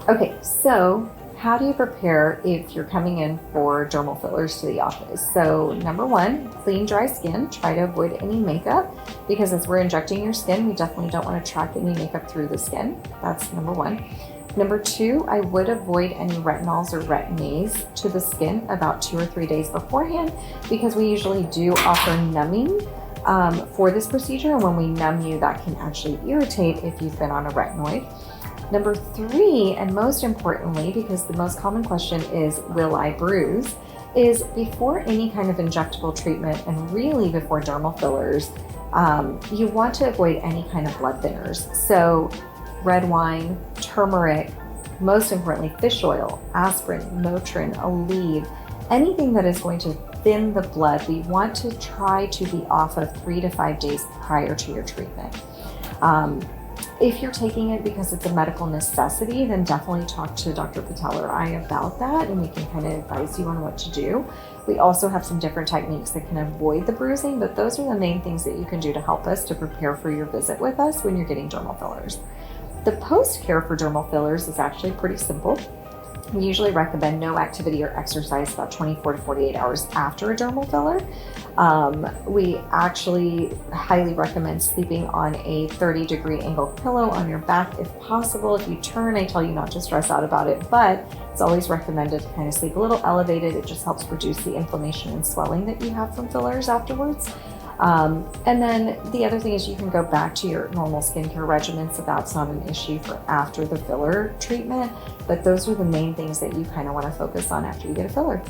Okay, so how do you prepare if you're coming in for dermal fillers to the office? So number one, clean, dry skin. Try to avoid any makeup because as we're injecting your skin, we definitely don't want to track any makeup through the skin. That's number one. Number two, I would avoid any retinols or retin-A's to the skin about 2 or 3 days beforehand because we usually do offer numbing for this procedure. And when we numb you, that can actually irritate if you've been on a retinoid. Number three, and most importantly, because the most common question is, will I bruise? Is before any kind of injectable treatment and really before dermal fillers, you want to avoid any kind of blood thinners. So red wine, turmeric, most importantly, fish oil, aspirin, Motrin, Aleve, anything that is going to thin the blood, we want to try to be off of 3 to 5 days prior to your treatment. If you're taking it because it's a medical necessity, then definitely talk to Dr. Patel or I about that, and we can kind of advise you on what to do. We also have some different techniques that can avoid the bruising, but those are the main things that you can do to help us to prepare for your visit with us when you're getting dermal fillers. The post-care for dermal fillers is actually pretty simple. We usually recommend no activity or exercise about 24 to 48 hours after a dermal filler. We actually highly recommend sleeping on a 30-degree angle pillow on your back if possible. If you turn, I tell you not to stress out about it, but it's always recommended to kind of sleep a little elevated. It just helps reduce the inflammation and swelling that you have from fillers afterwards. And then the other thing is you can go back to your normal skincare regimen, so that's not an issue for after the filler treatment, but those are the main things that you kind of want to focus on after you get a filler.